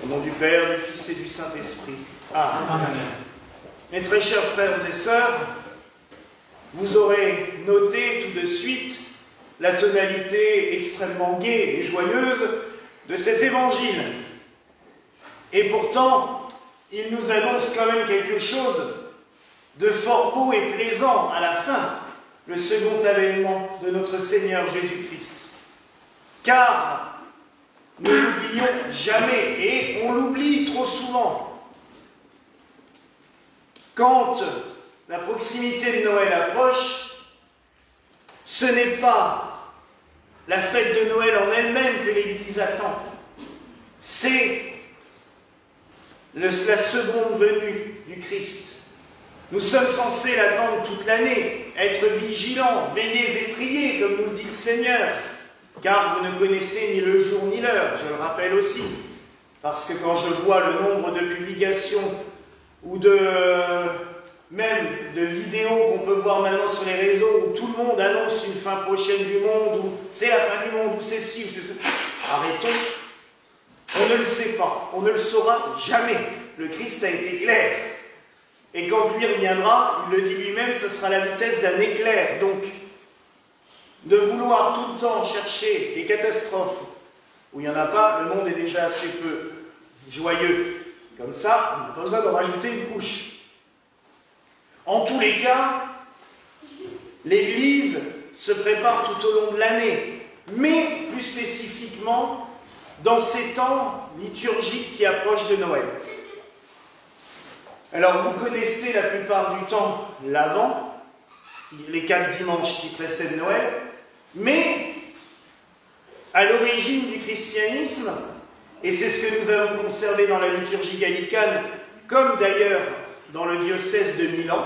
Au nom du Père, du Fils et du Saint-Esprit. Amen. Amen. Mes très chers frères et sœurs, vous aurez noté tout de suite la tonalité extrêmement gaie et joyeuse de cet évangile. Et pourtant, il nous annonce quand même quelque chose de fort beau et plaisant à la fin, le second avènement de notre Seigneur Jésus-Christ. Car nous n'oublions jamais, et on l'oublie trop souvent, quand la proximité de Noël approche, ce n'est pas la fête de Noël en elle-même que l'Église attend, c'est la seconde venue du Christ. Nous sommes censés l'attendre toute l'année, être vigilants, veillez et priez, comme nous le dit le Seigneur, car vous ne connaissez ni le jour ni l'heure, je le rappelle aussi, parce que quand je vois le nombre de publications ou même de vidéos qu'on peut voir maintenant sur les réseaux où tout le monde annonce une fin prochaine du monde, ou c'est la fin du monde, ou c'est ci, ou c'est ça, arrêtons. On ne le sait pas, on ne le saura jamais. Le Christ a été clair. Et quand lui reviendra, il le dit lui-même, ce sera la vitesse d'un éclair. Donc, de vouloir tout le temps chercher des catastrophes où il n'y en a pas, le monde est déjà assez peu joyeux. Comme ça, on n'a pas besoin d'en rajouter une couche. En tous les cas, l'Église se prépare tout au long de l'année, mais plus spécifiquement dans ces temps liturgiques qui approchent de Noël. Alors, vous connaissez la plupart du temps l'Avent, les 4 dimanches qui précèdent Noël, mais à l'origine du christianisme, et c'est ce que nous avons conservé dans la liturgie gallicane, comme d'ailleurs dans le diocèse de Milan,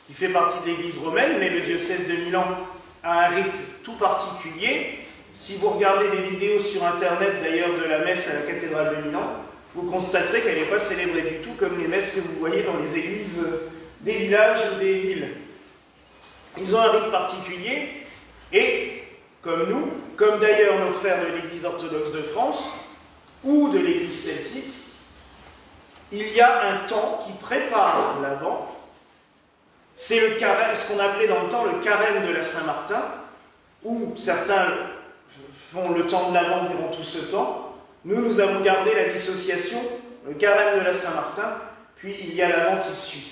qui fait partie de l'Église romaine, mais le diocèse de Milan a un rite tout particulier. Si vous regardez des vidéos sur Internet, d'ailleurs, de la messe à la cathédrale de Milan, vous constaterez qu'elle n'est pas célébrée du tout comme les messes que vous voyez dans les églises des villages ou des villes. Ils ont un rite particulier, et comme nous, comme d'ailleurs nos frères de l'Église orthodoxe de France, ou de l'Église celtique, il y a un temps qui prépare l'Avent. C'est le carême, ce qu'on appelait dans le temps le carême de la Saint-Martin, où certains font le temps de l'Avent durant tout ce temps. Nous avons gardé la dissociation, le carême de la Saint-Martin, puis il y a l'Avent qui suit.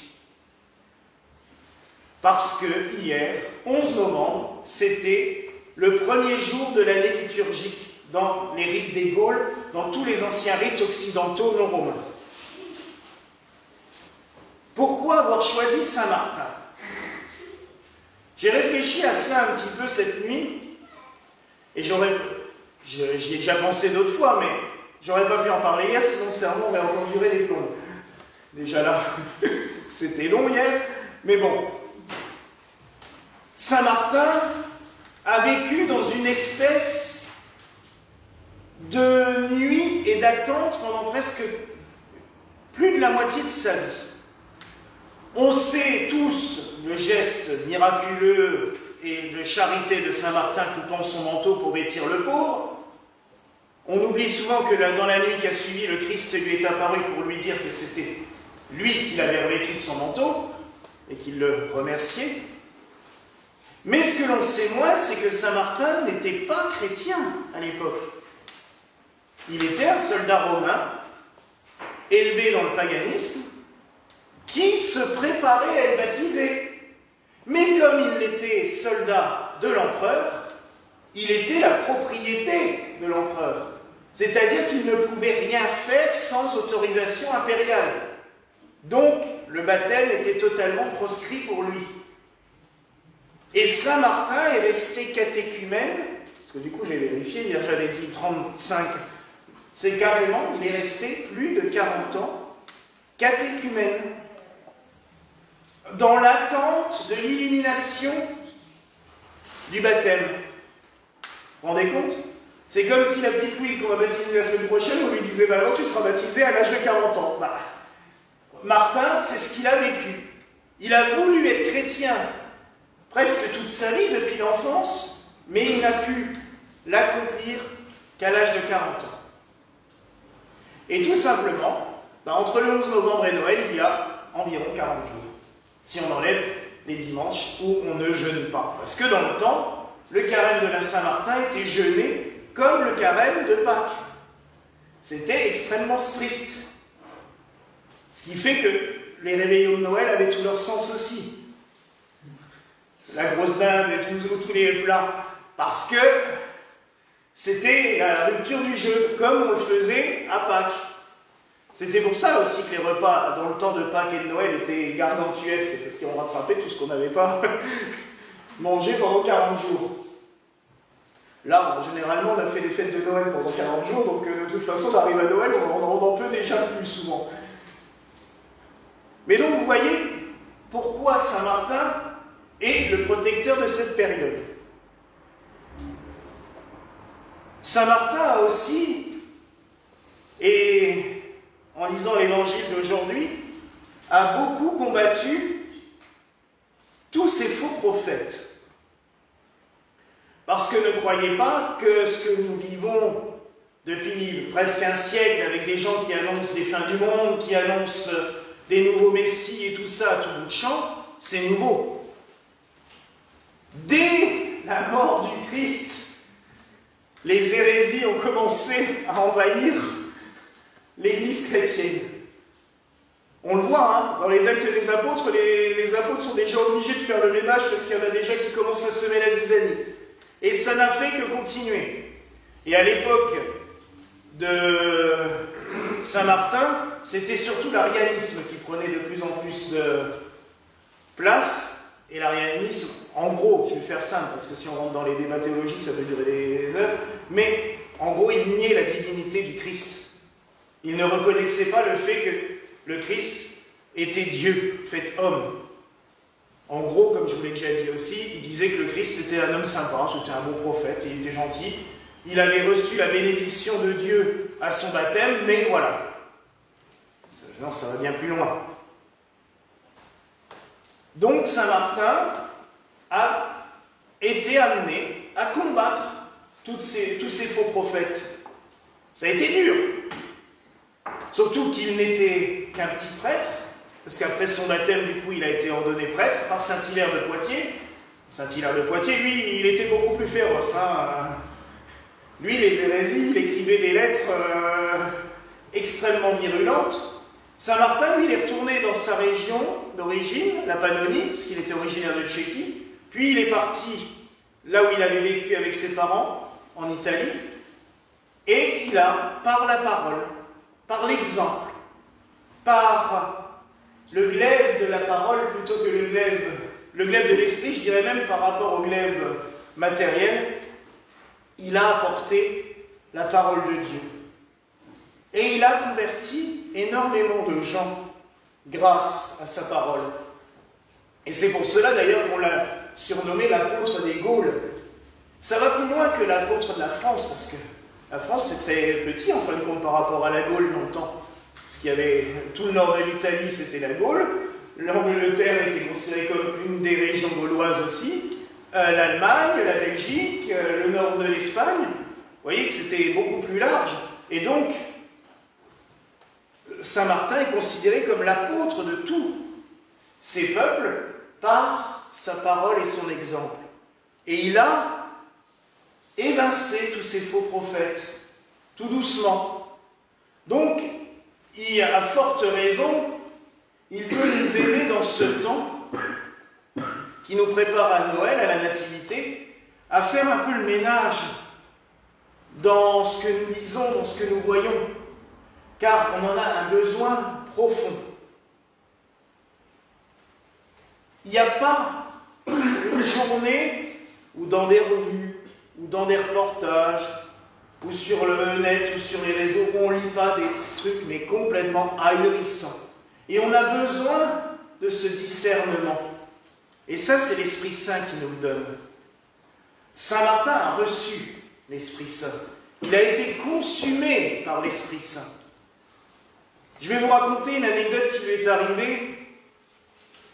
Parce que hier, 11 novembre, c'était le premier jour de l'année liturgique dans les rites des Gaules, dans tous les anciens rites occidentaux non romains. Pourquoi avoir choisi Saint-Martin? J'ai réfléchi à cela un petit peu cette nuit, et j'y ai déjà pensé d'autres fois, mais j'aurais pas pu en parler hier, sinon le sermon aurait encore duré des plombs. Déjà là, c'était long hier, mais bon. Saint-Martin a vécu dans une espèce de nuit et d'attente pendant presque plus de la moitié de sa vie. On sait tous le geste miraculeux et de charité de Saint-Martin coupant son manteau pour vêtir le pauvre. On oublie souvent que dans la nuit qui a suivi, le Christ lui est apparu pour lui dire que c'était lui qui l'avait revêtu de son manteau et qu'il le remerciait. Mais ce que l'on sait moins, c'est que Saint-Martin n'était pas chrétien à l'époque. Il était un soldat romain, élevé dans le paganisme, qui se préparait à être baptisé. Mais comme il était soldat de l'empereur, il était la propriété de l'empereur. C'est-à-dire qu'il ne pouvait rien faire sans autorisation impériale. Donc, le baptême était totalement proscrit pour lui. Et Saint-Martin est resté catéchumène, parce que du coup j'ai vérifié, hier j'avais dit 35, c'est carrément, il est resté plus de 40 ans catéchumène, dans l'attente de l'illumination du baptême. Vous vous rendez compte? C'est comme si la petite Louise qu'on va baptiser la semaine prochaine, on lui disait, bah non, tu seras baptisé à l'âge de 40 ans. Bah, Martin, c'est ce qu'il a vécu. Il a voulu être chrétien presque toute sa vie, depuis l'enfance, mais il n'a pu l'accomplir qu'à l'âge de 40 ans. Et tout simplement, entre le 11 novembre et Noël, il y a environ 40 jours. Si on enlève les dimanches où on ne jeûne pas. Parce que dans le temps, le carême de la Saint-Martin était jeûné comme le carême de Pâques. C'était extrêmement strict. Ce qui fait que les réveillons de Noël avaient tout leur sens aussi. La grosse dinde et tous les plats. Parce que c'était la rupture du jeûne, comme on le faisait à Pâques. C'était pour ça aussi que les repas dans le temps de Pâques et de Noël étaient gargantuesques, parce qu'ils ont rattrapé tout ce qu'on n'avait pas mangé pendant 40 jours. Là, généralement, on a fait des fêtes de Noël pendant 40 jours, donc de toute façon, on arrive à Noël, on en peut déjà plus souvent. Mais donc, vous voyez pourquoi Saint-Martin est le protecteur de cette période. Saint-Martin a aussi, et en lisant l'évangile d'aujourd'hui, a beaucoup combattu tous ces faux prophètes. Parce que ne croyez pas que ce que nous vivons depuis presque un siècle avec des gens qui annoncent des fins du monde, qui annoncent des nouveaux messies et tout ça à tout bout de champ, c'est nouveau. Dès la mort du Christ, les hérésies ont commencé à envahir l'Église chrétienne. On le voit, dans les actes des apôtres, les apôtres sont déjà obligés de faire le ménage parce qu'il y en a déjà qui commencent à semer la zizanie. Et ça n'a fait que continuer. Et à l'époque de Saint-Martin, c'était surtout l'arianisme qui prenait de plus en plus de place. Et l'arianisme, en gros, je vais faire simple, parce que si on rentre dans les débats théologiques, ça peut durer des heures, mais en gros, il niait la divinité du Christ. Il ne reconnaissait pas le fait que le Christ était Dieu, fait homme. En gros, comme je vous l'ai déjà dit aussi, il disait que le Christ était un homme sympa, c'était un bon prophète, il était gentil. Il avait reçu la bénédiction de Dieu à son baptême, mais voilà. Non, ça va bien plus loin. Donc Saint-Martin a été amené à combattre tous ces faux prophètes. Ça a été dur. Surtout qu'il n'était qu'un petit prêtre, parce qu'après son baptême, du coup, il a été ordonné prêtre par Saint-Hilaire de Poitiers. Saint-Hilaire de Poitiers, lui, il était beaucoup plus féroce. Lui, les hérésies, il écrivait des lettres extrêmement virulentes. Saint-Martin, lui, il est retourné dans sa région d'origine, la Pannonie, parce qu'il était originaire de Tchéquie. Puis il est parti là où il avait vécu avec ses parents, en Italie. Et il a, par la parole, par l'exemple, par le glaive de la parole plutôt que le glaive de l'esprit, je dirais même par rapport au glaive matériel, il a apporté la parole de Dieu. Et il a converti énormément de gens grâce à sa parole. Et c'est pour cela d'ailleurs qu'on l'a surnommé l'apôtre des Gaules. Ça va plus loin que l'apôtre de la France, parce que la France c'est très petit en fin de compte par rapport à la Gaule dans le temps. Parce qu'il y avait tout le nord de l'Italie, c'était la Gaule. L'Angleterre était considérée comme une des régions gauloises aussi. L'Allemagne, la Belgique, le nord de l'Espagne. Vous voyez que c'était beaucoup plus large. Et donc, Saint-Martin est considéré comme l'apôtre de tous ces peuples par sa parole et son exemple. Et il a évincé tous ces faux prophètes, tout doucement. Donc, à forte raison, il peut nous aider dans ce temps qui nous prépare à Noël, à la Nativité, à faire un peu le ménage dans ce que nous lisons, dans ce que nous voyons, car on en a un besoin profond. Il n'y a pas une journée où dans des revues, ou dans des reportages, ou sur le net, ou sur les réseaux, où on ne lit pas des trucs, mais complètement ahurissants. Et on a besoin de ce discernement. Et ça, c'est l'Esprit Saint qui nous le donne. Saint Martin a reçu l'Esprit Saint. Il a été consumé par l'Esprit Saint. Je vais vous raconter une anecdote qui lui est arrivée,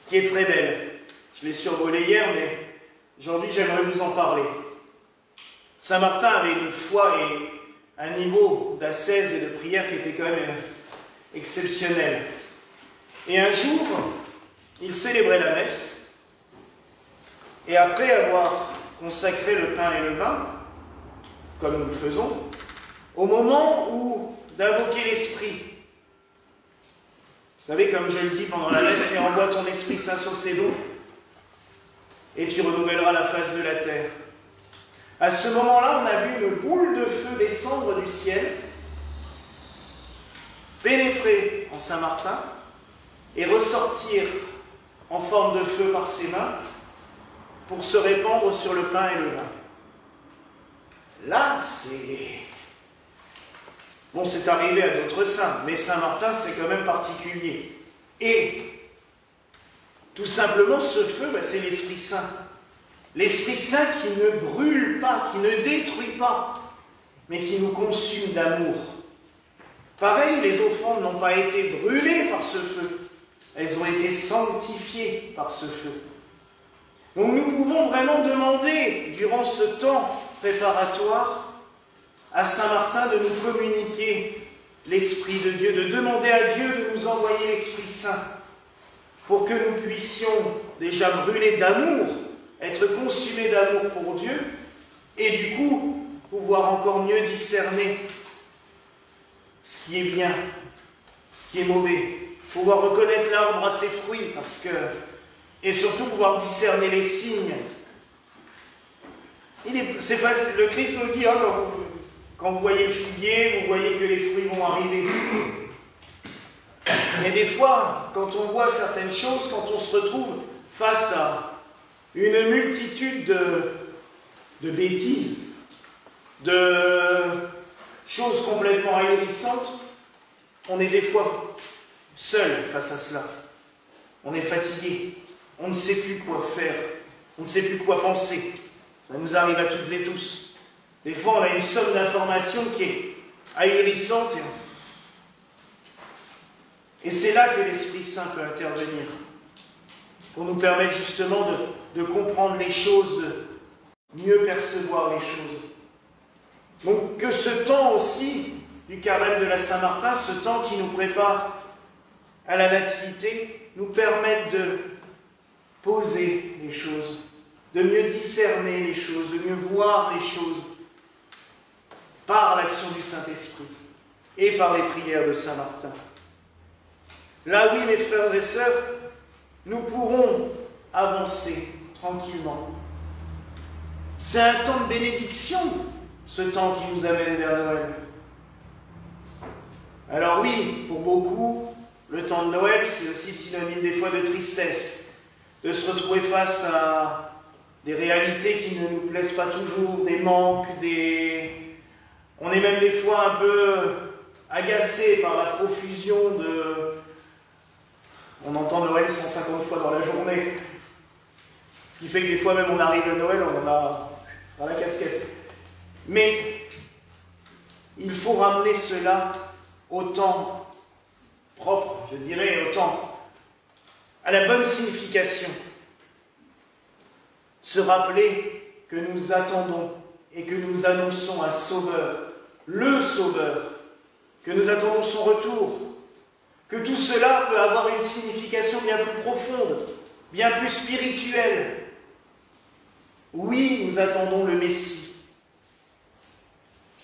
qui est très belle. Je l'ai survolée hier, mais aujourd'hui j'aimerais vous en parler. Saint Martin avait une foi et un niveau d'ascèse et de prière qui était quand même exceptionnel. Et un jour, il célébrait la messe, et après avoir consacré le pain et le vin, comme nous le faisons, au moment où d'invoquer l'Esprit, vous savez, comme je le dis pendant la messe, c'est envoie ton Esprit Saint sur ces eaux, et tu renouvelleras la face de la terre. À ce moment-là, on a vu une boule de feu descendre du ciel, pénétrer en Saint-Martin et ressortir en forme de feu par ses mains pour se répandre sur le pain et le vin. Là, bon, c'est arrivé à d'autres saints, mais Saint-Martin, c'est quand même particulier. Et tout simplement, ce feu, c'est l'Esprit Saint. L'Esprit Saint qui ne brûle pas, qui ne détruit pas, mais qui nous consume d'amour. Pareil, les offrandes n'ont pas été brûlées par ce feu, elles ont été sanctifiées par ce feu. Donc nous pouvons vraiment demander, durant ce temps préparatoire, à Saint-Martin de nous communiquer l'Esprit de Dieu, de demander à Dieu de nous envoyer l'Esprit Saint, pour que nous puissions déjà brûler d'amour, être consumés d'amour pour Dieu, et du coup, pouvoir encore mieux discerner ce qui est bien, ce qui est mauvais, pouvoir reconnaître l'arbre à ses fruits, et surtout pouvoir discerner les signes. Le Christ nous dit, quand vous voyez le figuier, vous voyez que les fruits vont arriver. Mais des fois, quand on voit certaines choses, quand on se retrouve face à une multitude de bêtises, de choses complètement ahurissantes, on est des fois seul face à cela. On est fatigué, on ne sait plus quoi faire, on ne sait plus quoi penser. Ça nous arrive à toutes et tous. Des fois, on a une somme d'informations qui est ahurissante et c'est là que l'Esprit Saint peut intervenir pour nous permettre justement de comprendre les choses, de mieux percevoir les choses. Donc que ce temps aussi du carême de la Saint-Martin, ce temps qui nous prépare à la Nativité, nous permette de poser les choses, de mieux discerner les choses, de mieux voir les choses par l'action du Saint-Esprit et par les prières de Saint-Martin. Là, oui, mes frères et sœurs, nous pourrons avancer tranquillement. C'est un temps de bénédiction, ce temps qui nous amène vers Noël. Alors oui, pour beaucoup, le temps de Noël, c'est aussi synonyme des fois de tristesse, de se retrouver face à des réalités qui ne nous plaisent pas toujours, des manques, On est même des fois un peu agacé par la profusion de... On entend Noël 150 fois dans la journée. Ce qui fait que des fois même on arrive à Noël, on en a dans la casquette. Mais il faut ramener cela au temps propre, je dirais, au temps, à la bonne signification. Se rappeler que nous attendons et que nous annonçons un Sauveur, le Sauveur, que nous attendons son retour, que tout cela peut avoir une signification bien plus profonde, bien plus spirituelle. Oui, nous attendons le Messie,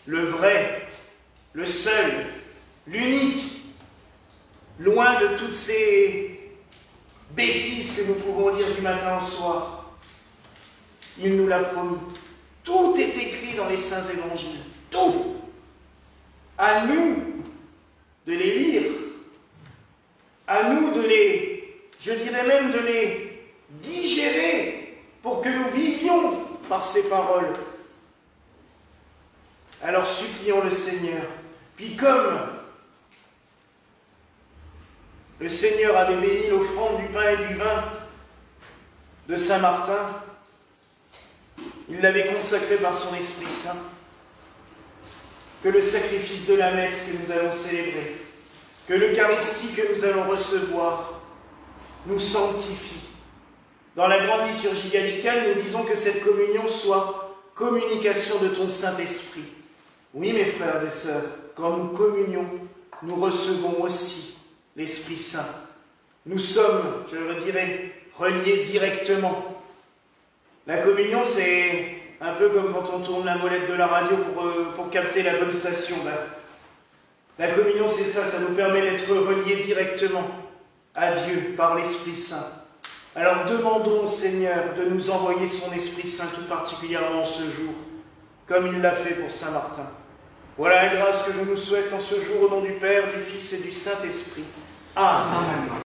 le vrai, le seul, l'unique, loin de toutes ces bêtises que nous pouvons lire du matin au soir. Il nous l'a promis. Tout est écrit dans les saints évangiles. Tout. À nous de les lire. À nous de je dirais même de les digérer pour que nous vivions par ces paroles. Alors supplions le Seigneur. Puis comme le Seigneur avait béni l'offrande du pain et du vin de Saint-Martin, il l'avait consacré par son Esprit Saint, que le sacrifice de la messe que nous allons célébrer, que l'Eucharistie que nous allons recevoir, nous sanctifie. Dans la grande liturgie gallicane, nous disons que cette communion soit communication de ton Saint-Esprit. Oui, mes frères et sœurs, quand nous communions, nous recevons aussi l'Esprit Saint. Nous sommes, je le dirais, reliés directement. La communion, c'est un peu comme quand on tourne la molette de la radio pour capter la bonne station. La communion, c'est ça, ça nous permet d'être reliés directement à Dieu par l'Esprit Saint. Alors demandons au Seigneur de nous envoyer son Esprit Saint tout particulièrement ce jour, comme il l'a fait pour Saint Martin. Voilà la grâce que je nous souhaite en ce jour au nom du Père, du Fils et du Saint-Esprit. Amen.